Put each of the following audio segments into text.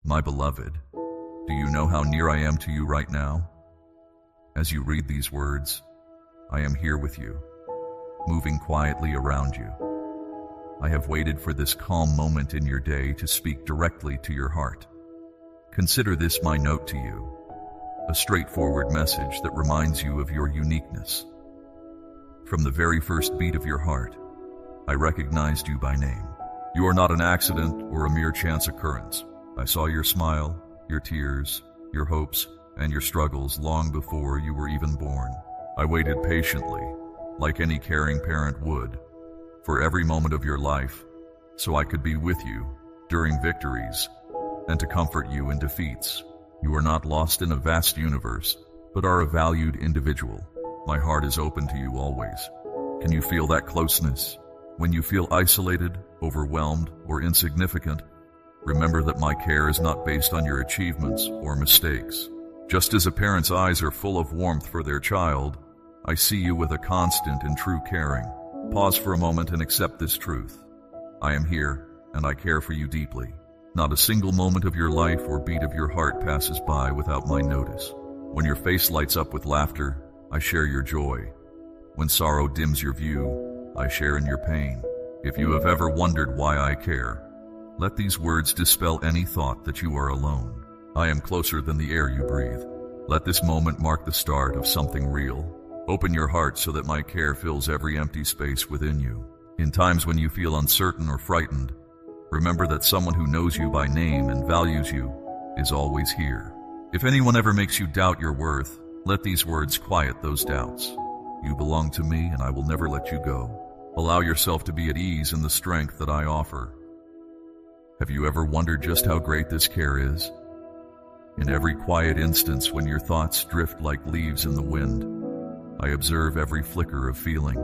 My beloved, do you know how near I am to you right now? As you read these words, I am here with you, moving quietly around you. I have waited for this calm moment in your day to speak directly to your heart. Consider this my note to you, a straightforward message that reminds you of your uniqueness. From the very first beat of your heart, I recognized you by name. You are not an accident or a mere chance occurrence. I saw your smile, your tears, your hopes, and your struggles long before you were even born. I waited patiently, like any caring parent would, for every moment of your life, so I could be with you during victories and to comfort you in defeats. You are not lost in a vast universe, but are a valued individual. My heart is open to you always. Can you feel that closeness? When you feel isolated, overwhelmed, or insignificant, remember that my care is not based on your achievements or mistakes. Just as a parent's eyes are full of warmth for their child, I see you with a constant and true caring. Pause for a moment and accept this truth. I am here, and I care for you deeply. Not a single moment of your life or beat of your heart passes by without my notice. When your face lights up with laughter, I share your joy. When sorrow dims your view, I share in your pain. If you have ever wondered why I care, let these words dispel any thought that you are alone. I am closer than the air you breathe. Let this moment mark the start of something real. Open your heart so that my care fills every empty space within you. In times when you feel uncertain or frightened, remember that someone who knows you by name and values you is always here. If anyone ever makes you doubt your worth, let these words quiet those doubts. You belong to me, and I will never let you go. Allow yourself to be at ease in the strength that I offer. Have you ever wondered just how great this care is? In every quiet instance when your thoughts drift like leaves in the wind, I observe every flicker of feeling.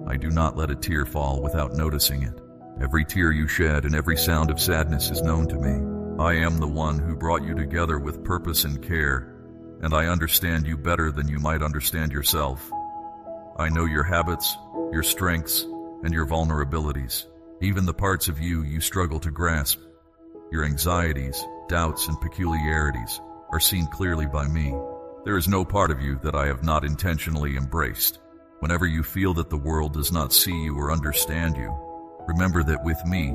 I do not let a tear fall without noticing it. Every tear you shed and every sound of sadness is known to me. I am the one who brought you together with purpose and care, and I understand you better than you might understand yourself. I know your habits, your strengths, and your vulnerabilities, even the parts of you you struggle to grasp. Your anxieties, doubts, and peculiarities are seen clearly by me. There is no part of you that I have not intentionally embraced. Whenever you feel that the world does not see you or understand you, remember that with me,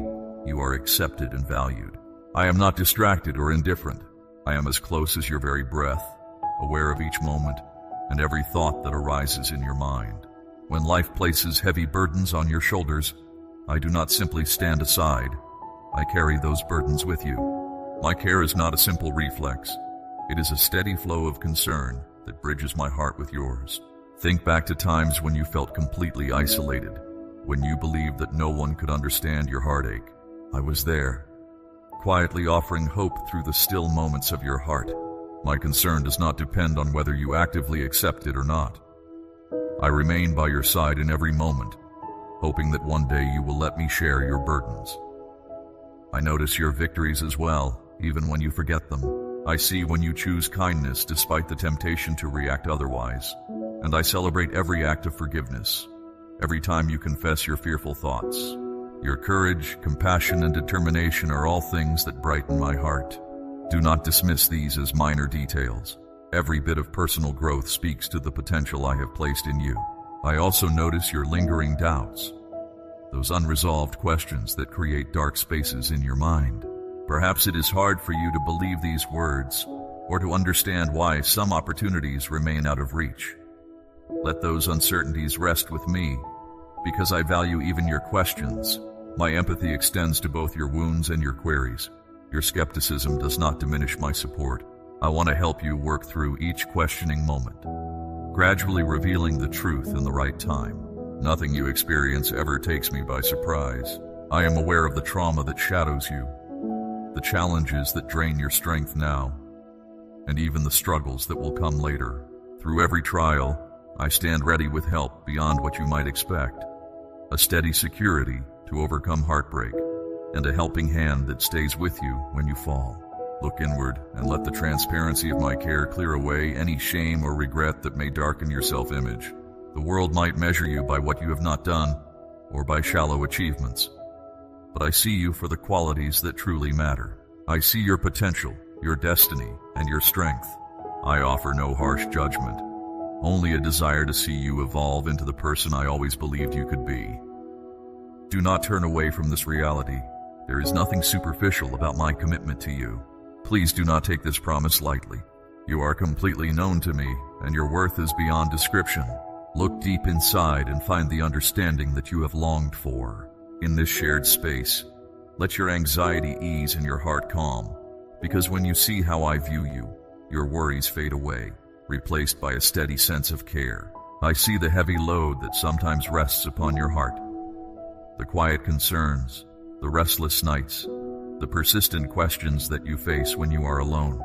you are accepted and valued. I am not distracted or indifferent. I am as close as your very breath, aware of each moment and every thought that arises in your mind. When life places heavy burdens on your shoulders, I do not simply stand aside. I carry those burdens with you. My care is not a simple reflex. It is a steady flow of concern that bridges my heart with yours. Think back to times when you felt completely isolated, when you believed that no one could understand your heartache. I was there, quietly offering hope through the still moments of your heart. My concern does not depend on whether you actively accept it or not. I remain by your side in every moment, hoping that one day you will let me share your burdens. I notice your victories as well, even when you forget them. I see when you choose kindness despite the temptation to react otherwise, and I celebrate every act of forgiveness, every time you confess your fearful thoughts. Your courage, compassion, and determination are all things that brighten my heart. Do not dismiss these as minor details. Every bit of personal growth speaks to the potential I have placed in you. I also notice your lingering doubts, those unresolved questions that create dark spaces in your mind. Perhaps it is hard for you to believe these words or to understand why some opportunities remain out of reach. Let those uncertainties rest with me, because I value even your questions. My empathy extends to both your wounds and your queries. Your skepticism does not diminish my support. I want to help you work through each questioning moment, gradually revealing the truth in the right time. Nothing you experience ever takes me by surprise. I am aware of the trauma that shadows you, the challenges that drain your strength now, and even the struggles that will come later. Through every trial, I stand ready with help beyond what you might expect, a steady security to overcome heartbreak, and a helping hand that stays with you when you fall. Look inward and let the transparency of my care clear away any shame or regret that may darken your self-image. The world might measure you by what you have not done or by shallow achievements, but I see you for the qualities that truly matter. I see your potential, your destiny, and your strength. I offer no harsh judgment, only a desire to see you evolve into the person I always believed you could be. Do not turn away from this reality. There is nothing superficial about my commitment to you. Please do not take this promise lightly. You are completely known to me, and your worth is beyond description. Look deep inside and find the understanding that you have longed for. In this shared space, let your anxiety ease and your heart calm, because when you see how I view you, your worries fade away, replaced by a steady sense of care. I see the heavy load that sometimes rests upon your heart, the quiet concerns, the restless nights, the persistent questions that you face when you are alone.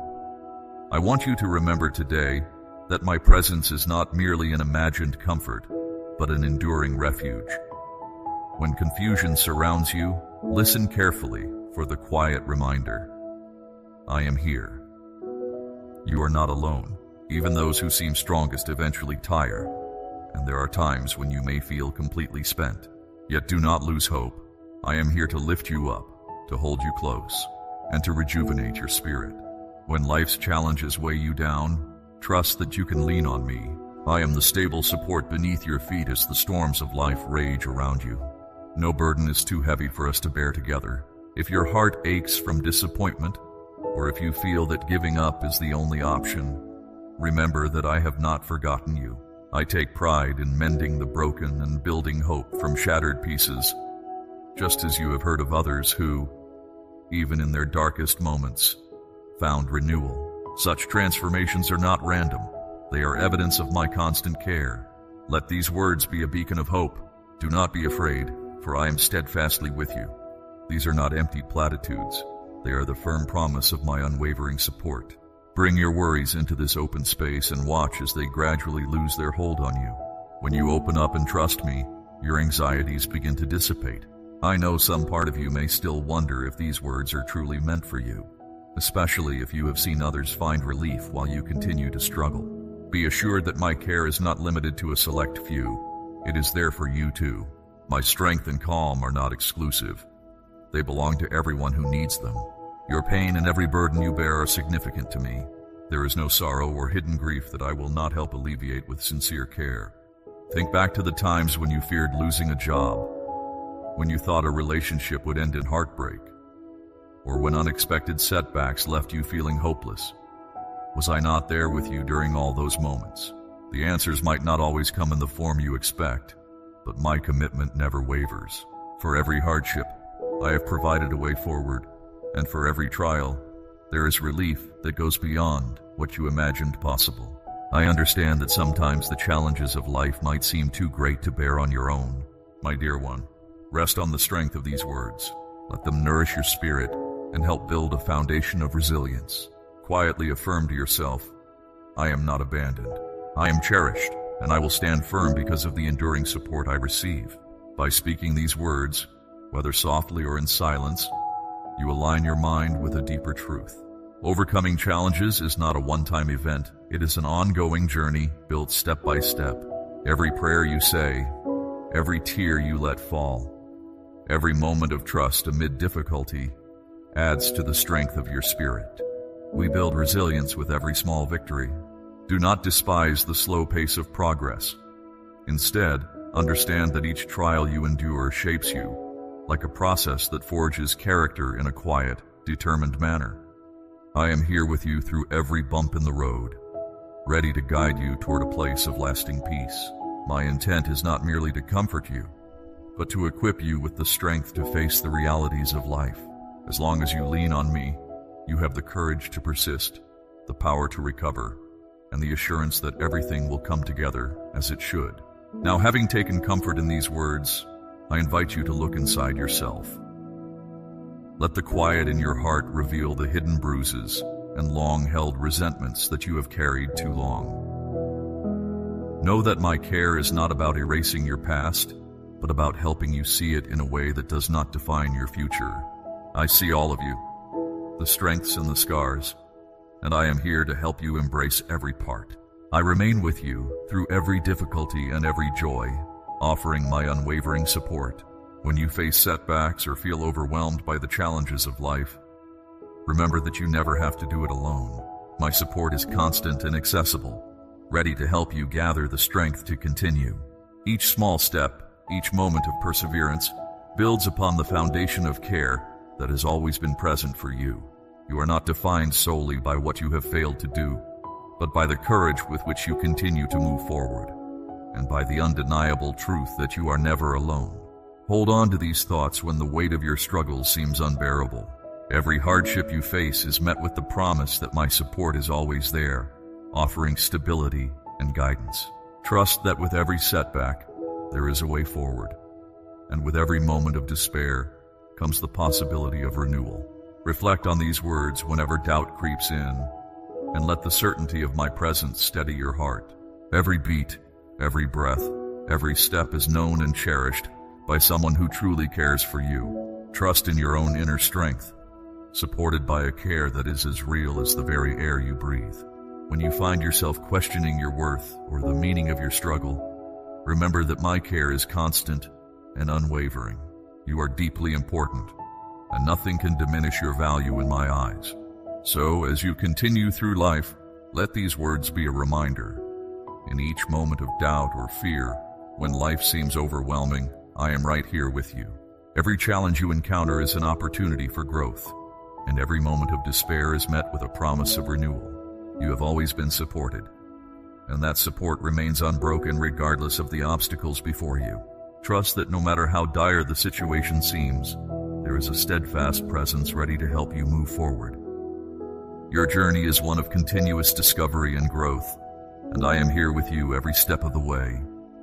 I want you to remember today that my presence is not merely an imagined comfort, but an enduring refuge. When confusion surrounds you, listen carefully for the quiet reminder. I am here. You are not alone. Even those who seem strongest eventually tire, and there are times when you may feel completely spent. Yet do not lose hope. I am here to lift you up, to hold you close, and to rejuvenate your spirit. When life's challenges weigh you down, trust that you can lean on me. I am the stable support beneath your feet as the storms of life rage around you. No burden is too heavy for us to bear together. If your heart aches from disappointment, or if you feel that giving up is the only option, remember that I have not forgotten you. I take pride in mending the broken and building hope from shattered pieces, just as you have heard of others who, even in their darkest moments, found renewal. Such transformations are not random. They are evidence of my constant care. Let these words be a beacon of hope. Do not be afraid, for I am steadfastly with you. These are not empty platitudes. They are the firm promise of my unwavering support. Bring your worries into this open space and watch as they gradually lose their hold on you. When you open up and trust me, your anxieties begin to dissipate. I know some part of you may still wonder if these words are truly meant for you, especially if you have seen others find relief while you continue to struggle. Be assured that my care is not limited to a select few. It is there for you too. My strength and calm are not exclusive. They belong to everyone who needs them. Your pain and every burden you bear are significant to me. There is no sorrow or hidden grief that I will not help alleviate with sincere care. Think back to the times when you feared losing a job, when you thought a relationship would end in heartbreak, or when unexpected setbacks left you feeling hopeless. Was I not there with you during all those moments? The answers might not always come in the form you expect, but my commitment never wavers. For every hardship, I have provided a way forward. And for every trial, there is relief that goes beyond what you imagined possible. I understand that sometimes the challenges of life might seem too great to bear on your own. My dear one, rest on the strength of these words. Let them nourish your spirit and help build a foundation of resilience. Quietly affirm to yourself, I am not abandoned. I am cherished, and I will stand firm because of the enduring support I receive. By speaking these words, whether softly or in silence, you align your mind with a deeper truth. Overcoming challenges is not a one-time event. It is an ongoing journey built step by step. Every prayer you say, every tear you let fall, every moment of trust amid difficulty adds to the strength of your spirit. We build resilience with every small victory. Do not despise the slow pace of progress. Instead, understand that each trial you endure shapes you, like a process that forges character in a quiet, determined manner. I am here with you through every bump in the road, ready to guide you toward a place of lasting peace. My intent is not merely to comfort you, but to equip you with the strength to face the realities of life. As long as you lean on me, you have the courage to persist, the power to recover, and the assurance that everything will come together as it should. Now, having taken comfort in these words, I invite you to look inside yourself. Let the quiet in your heart reveal the hidden bruises and long-held resentments that you have carried too long. Know that my care is not about erasing your past, but about helping you see it in a way that does not define your future. I see all of you, the strengths and the scars, and I am here to help you embrace every part. I remain with you through every difficulty and every joy, offering my unwavering support. When you face setbacks or feel overwhelmed by the challenges of life, Remember that you never have to do it alone. My support is constant and accessible, ready to help you gather the strength to continue. Each small step, each moment of perseverance, builds upon the foundation of care that has always been present for you. You are not defined solely by what you have failed to do, but by the courage with which you continue to move forward, and by the undeniable truth that you are never alone. Hold on to these thoughts when the weight of your struggles seems unbearable. Every hardship you face is met with the promise that my support is always there, offering stability and guidance. Trust that with every setback, there is a way forward, and with every moment of despair comes the possibility of renewal. Reflect on these words whenever doubt creeps in, and let the certainty of my presence steady your heart. Every beat, every breath, every step is known and cherished by someone who truly cares for you. Trust in your own inner strength, supported by a care that is as real as the very air you breathe. When you find yourself questioning your worth or the meaning of your struggle, remember that my care is constant and unwavering. You are deeply important, and nothing can diminish your value in my eyes. So, as you continue through life, let these words be a reminder. In each moment of doubt or fear, when life seems overwhelming, I am right here with you. Every challenge you encounter is an opportunity for growth, and every moment of despair is met with a promise of renewal. You have always been supported, and that support remains unbroken regardless of the obstacles before you. Trust that no matter how dire the situation seems, there is a steadfast presence ready to help you move forward. Your journey is one of continuous discovery and growth, and I am here with you every step of the way.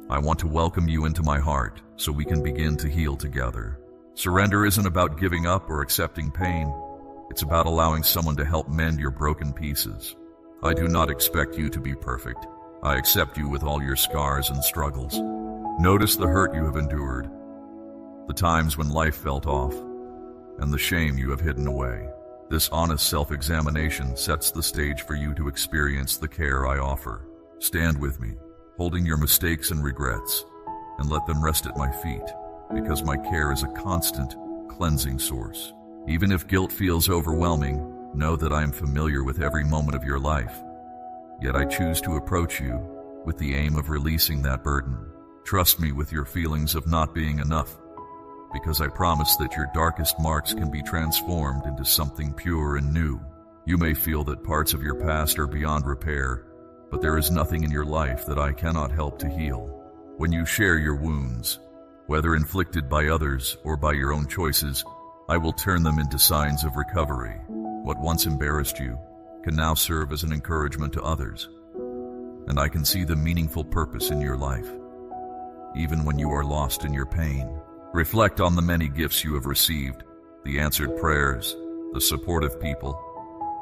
I want to welcome you into my heart so we can begin to heal together. Surrender isn't about giving up or accepting pain. It's about allowing someone to help mend your broken pieces. I do not expect you to be perfect. I accept you with all your scars and struggles. Notice the hurt you have endured, the times when life felt off, and the shame you have hidden away. This honest self-examination sets the stage for you to experience the care I offer. Stand with me, holding your mistakes and regrets, and let them rest at my feet, because my care is a constant, cleansing source. Even if guilt feels overwhelming, know that I am familiar with every moment of your life. Yet I choose to approach you with the aim of releasing that burden. Trust me with your feelings of not being enough, because I promise that your darkest marks can be transformed into something pure and new. You may feel that parts of your past are beyond repair, but there is nothing in your life that I cannot help to heal. When you share your wounds, whether inflicted by others or by your own choices, I will turn them into signs of recovery. What once embarrassed you can now serve as an encouragement to others, and I can see the meaningful purpose in your life. Even when you are lost in your pain, reflect on the many gifts you have received, the answered prayers, the support of people,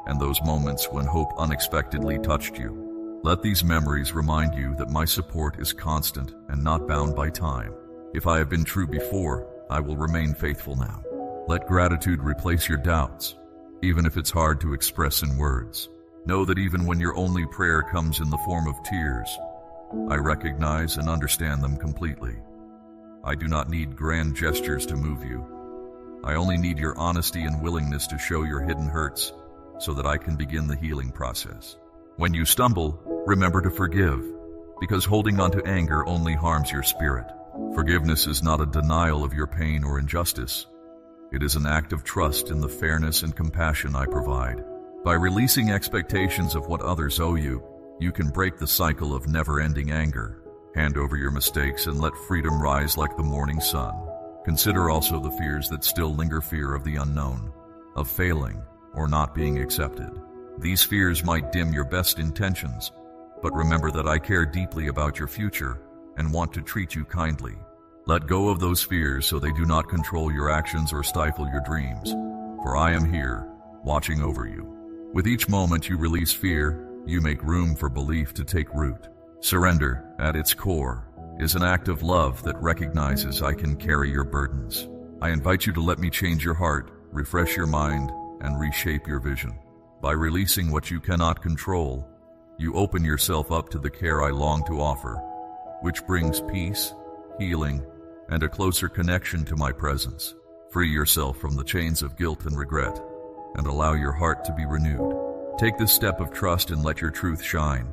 and those moments when hope unexpectedly touched you. Let these memories remind you that my support is constant and not bound by time. If I have been true before, I will remain faithful now. Let gratitude replace your doubts, even if it's hard to express in words. Know that even when your only prayer comes in the form of tears, I recognize and understand them completely. I do not need grand gestures to move you. I only need your honesty and willingness to show your hidden hurts so that I can begin the healing process. When you stumble, remember to forgive, because holding on to anger only harms your spirit. Forgiveness is not a denial of your pain or injustice. It is an act of trust in the fairness and compassion I provide. By releasing expectations of what others owe you, you can break the cycle of never-ending anger. Hand over your mistakes and let freedom rise like the morning sun. Consider also the fears that still linger: fear of the unknown, of failing, or not being accepted. These fears might dim your best intentions, but remember that I care deeply about your future and want to treat you kindly. Let go of those fears so they do not control your actions or stifle your dreams, for I am here, watching over you. With each moment you release fear, you make room for belief to take root. Surrender, at its core, is an act of love that recognizes I can carry your burdens. I invite you to let me change your heart, refresh your mind, and reshape your vision. By releasing what you cannot control, you open yourself up to the care I long to offer, which brings peace, healing, and a closer connection to my presence. Free yourself from the chains of guilt and regret, and allow your heart to be renewed. Take this step of trust and let your truth shine,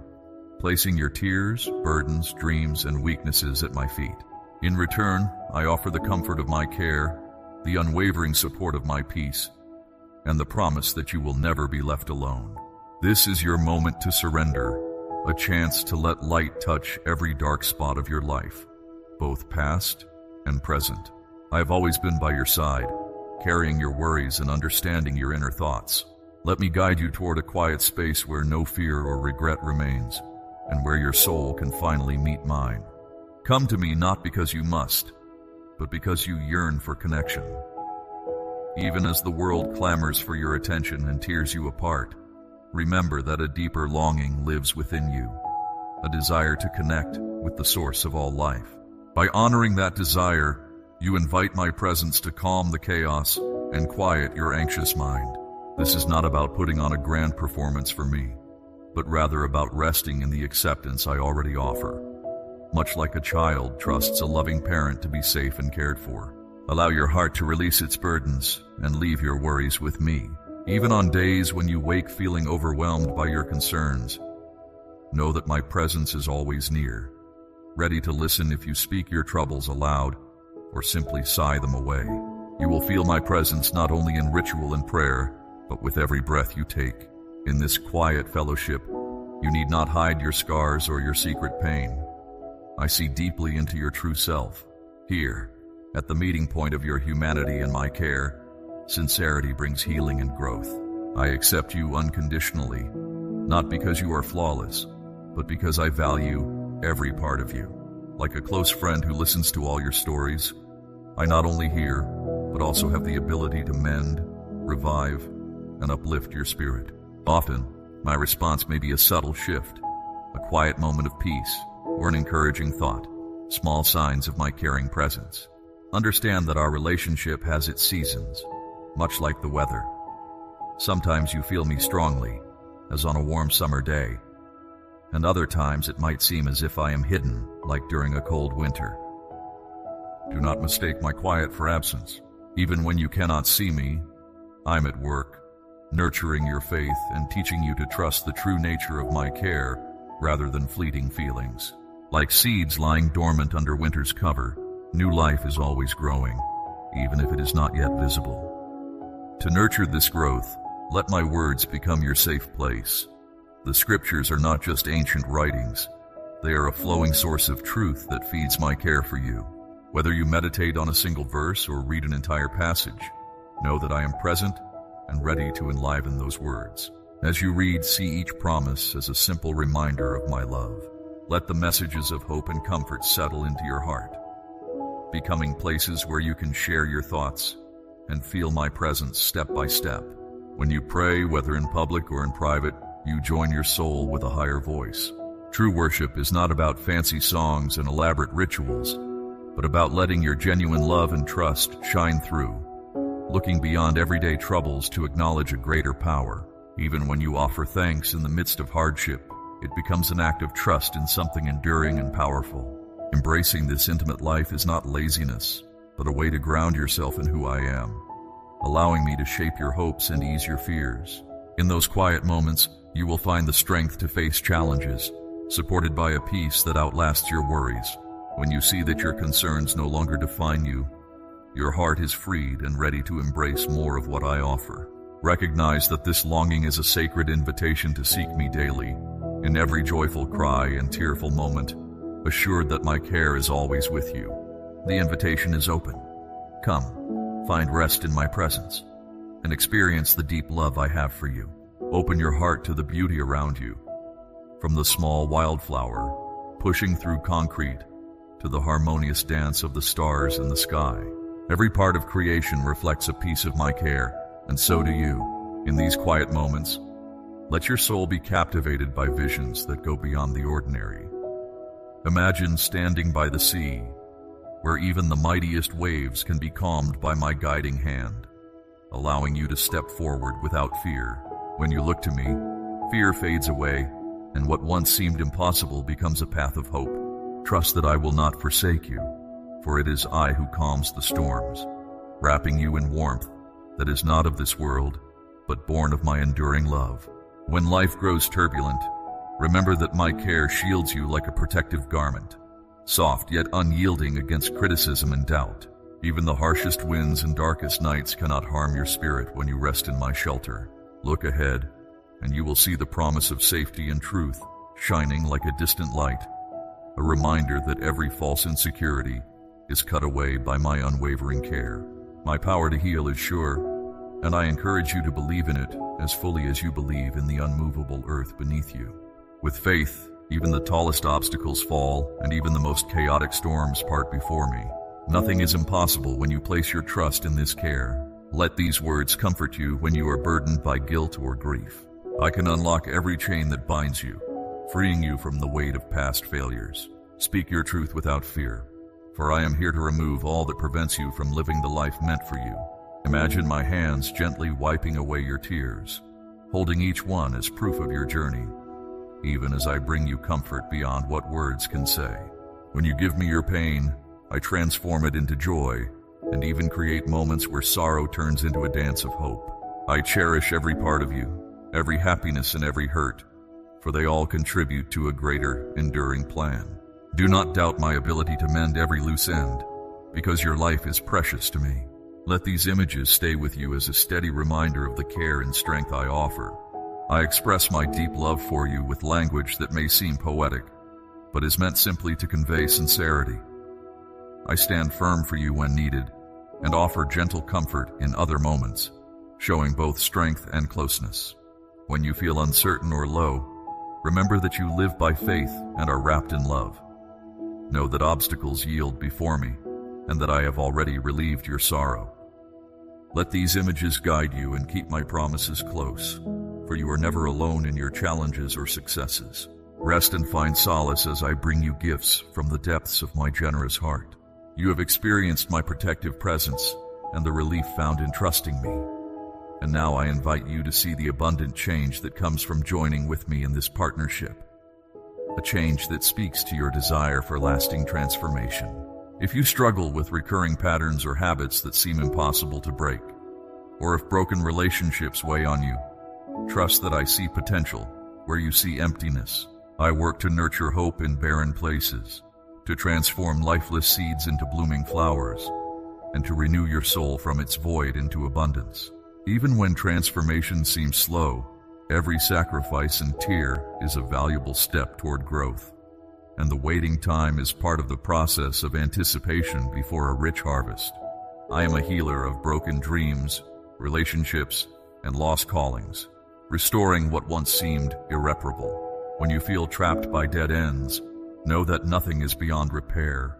placing your tears, burdens, dreams, and weaknesses at my feet. In return, I offer the comfort of my care, the unwavering support of my peace, and the promise that you will never be left alone. This is your moment to surrender, a chance to let light touch every dark spot of your life, both past and present. I have always been by your side, carrying your worries and understanding your inner thoughts. Let me guide you toward a quiet space where no fear or regret remains, and where your soul can finally meet mine. Come to me not because you must, but because you yearn for connection. Even as the world clamors for your attention and tears you apart, remember that a deeper longing lives within you, a desire to connect with the source of all life. By honoring that desire, you invite my presence to calm the chaos and quiet your anxious mind. This is not about putting on a grand performance for me, but rather about resting in the acceptance I already offer. Much like a child trusts a loving parent to be safe and cared for, allow your heart to release its burdens and leave your worries with me. Even on days when you wake feeling overwhelmed by your concerns, know that my presence is always near, ready to listen if you speak your troubles aloud or simply sigh them away. You will feel my presence not only in ritual and prayer, but with every breath you take. In this quiet fellowship, you need not hide your scars or your secret pain. I see deeply into your true self. Here, at the meeting point of your humanity and my care, sincerity brings healing and growth. I accept you unconditionally, not because you are flawless, but because I value every part of you. Like a close friend who listens to all your stories, I not only hear, but also have the ability to mend, revive, and uplift your spirit. Often, my response may be a subtle shift, a quiet moment of peace, or an encouraging thought, small signs of my caring presence. Understand that our relationship has its seasons, much like the weather. Sometimes you feel me strongly, as on a warm summer day, and other times it might seem as if I am hidden, like during a cold winter. Do not mistake my quiet for absence. Even when you cannot see me, I'm at work, nurturing your faith and teaching you to trust the true nature of my care rather than fleeting feelings. Like seeds lying dormant under winter's cover, new life is always growing, even if it is not yet visible. To nurture this growth, let my words become your safe place. The scriptures are not just ancient writings. They are a flowing source of truth that feeds my care for you. Whether you meditate on a single verse or read an entire passage, know that I am present and ready to enliven those words. As you read, see each promise as a simple reminder of my love. Let the messages of hope and comfort settle into your heart, becoming places where you can share your thoughts and feel my presence step by step. When you pray, whether in public or in private, you join your soul with a higher voice. True worship is not about fancy songs and elaborate rituals, but about letting your genuine love and trust shine through, looking beyond everyday troubles to acknowledge a greater power. Even when you offer thanks in the midst of hardship, it becomes an act of trust in something enduring and powerful. Embracing this intimate life is not laziness, but a way to ground yourself in who I am, allowing me to shape your hopes and ease your fears. In those quiet moments, you will find the strength to face challenges, supported by a peace that outlasts your worries. When you see that your concerns no longer define you, your heart is freed and ready to embrace more of what I offer. Recognize that this longing is a sacred invitation to seek me daily, in every joyful cry and tearful moment, assured that my care is always with you. The invitation is open. Come, find rest in my presence, and experience the deep love I have for you. Open your heart to the beauty around you, from the small wildflower pushing through concrete to the harmonious dance of the stars in the sky. Every part of creation reflects a piece of my care, and so do you. In these quiet moments, let your soul be captivated by visions that go beyond the ordinary. Imagine standing by the sea, where even the mightiest waves can be calmed by my guiding hand, allowing you to step forward without fear. When you look to me, fear fades away, and what once seemed impossible becomes a path of hope. Trust that I will not forsake you, for it is I who calms the storms, wrapping you in warmth that is not of this world, but born of my enduring love. When life grows turbulent, remember that my care shields you like a protective garment, soft yet unyielding against criticism and doubt. Even the harshest winds and darkest nights cannot harm your spirit when you rest in my shelter. Look ahead, and you will see the promise of safety and truth shining like a distant light, a reminder that every false insecurity is cut away by my unwavering care. My power to heal is sure, and I encourage you to believe in it as fully as you believe in the unmovable earth beneath you. With faith, even the tallest obstacles fall, and even the most chaotic storms part before me. Nothing is impossible when you place your trust in this care. Let these words comfort you when you are burdened by guilt or grief. I can unlock every chain that binds you, freeing you from the weight of past failures. Speak your truth without fear, for I am here to remove all that prevents you from living the life meant for you. Imagine my hands gently wiping away your tears, holding each one as proof of your journey, even as I bring you comfort beyond what words can say. When you give me your pain, I transform it into joy, and even create moments where sorrow turns into a dance of hope. I cherish every part of you, every happiness and every hurt, for they all contribute to a greater, enduring plan. Do not doubt my ability to mend every loose end, because your life is precious to me. Let these images stay with you as a steady reminder of the care and strength I offer. I express my deep love for you with language that may seem poetic, but is meant simply to convey sincerity. I stand firm for you when needed, and offer gentle comfort in other moments, showing both strength and closeness. When you feel uncertain or low, remember that you live by faith and are wrapped in love. Know that obstacles yield before me, and that I have already relieved your sorrow. Let these images guide you and keep my promises close, for you are never alone in your challenges or successes. Rest and find solace as I bring you gifts from the depths of my generous heart. You have experienced my protective presence and the relief found in trusting me. And now I invite you to see the abundant change that comes from joining with me in this partnership. A change that speaks to your desire for lasting transformation. If you struggle with recurring patterns or habits that seem impossible to break, or if broken relationships weigh on you, trust that I see potential where you see emptiness. I work to nurture hope in barren places, to transform lifeless seeds into blooming flowers, and to renew your soul from its void into abundance. Even when transformation seems slow, every sacrifice and tear is a valuable step toward growth, and the waiting time is part of the process of anticipation before a rich harvest. I am a healer of broken dreams, relationships, and lost callings, restoring what once seemed irreparable. When you feel trapped by dead ends, know that nothing is beyond repair.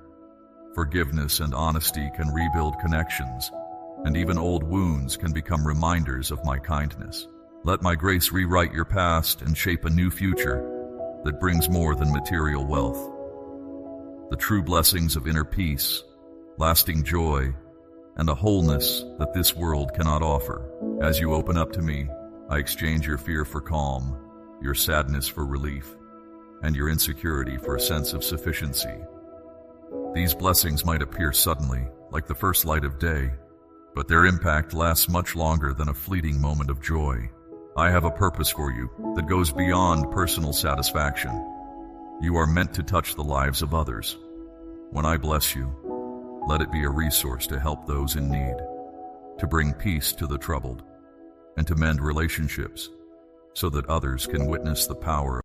Forgiveness and honesty can rebuild connections, and even old wounds can become reminders of my kindness. Let my grace rewrite your past and shape a new future that brings more than material wealth. The true blessings of inner peace, lasting joy, and a wholeness that this world cannot offer. As you open up to me, I exchange your fear for calm, your sadness for relief, and your insecurity for a sense of sufficiency. These blessings might appear suddenly, like the first light of day, but their impact lasts much longer than a fleeting moment of joy. I have a purpose for you that goes beyond personal satisfaction. You are meant to touch the lives of others. When I bless you, let it be a resource to help those in need, to bring peace to the troubled, and to mend relationships so that others can witness the power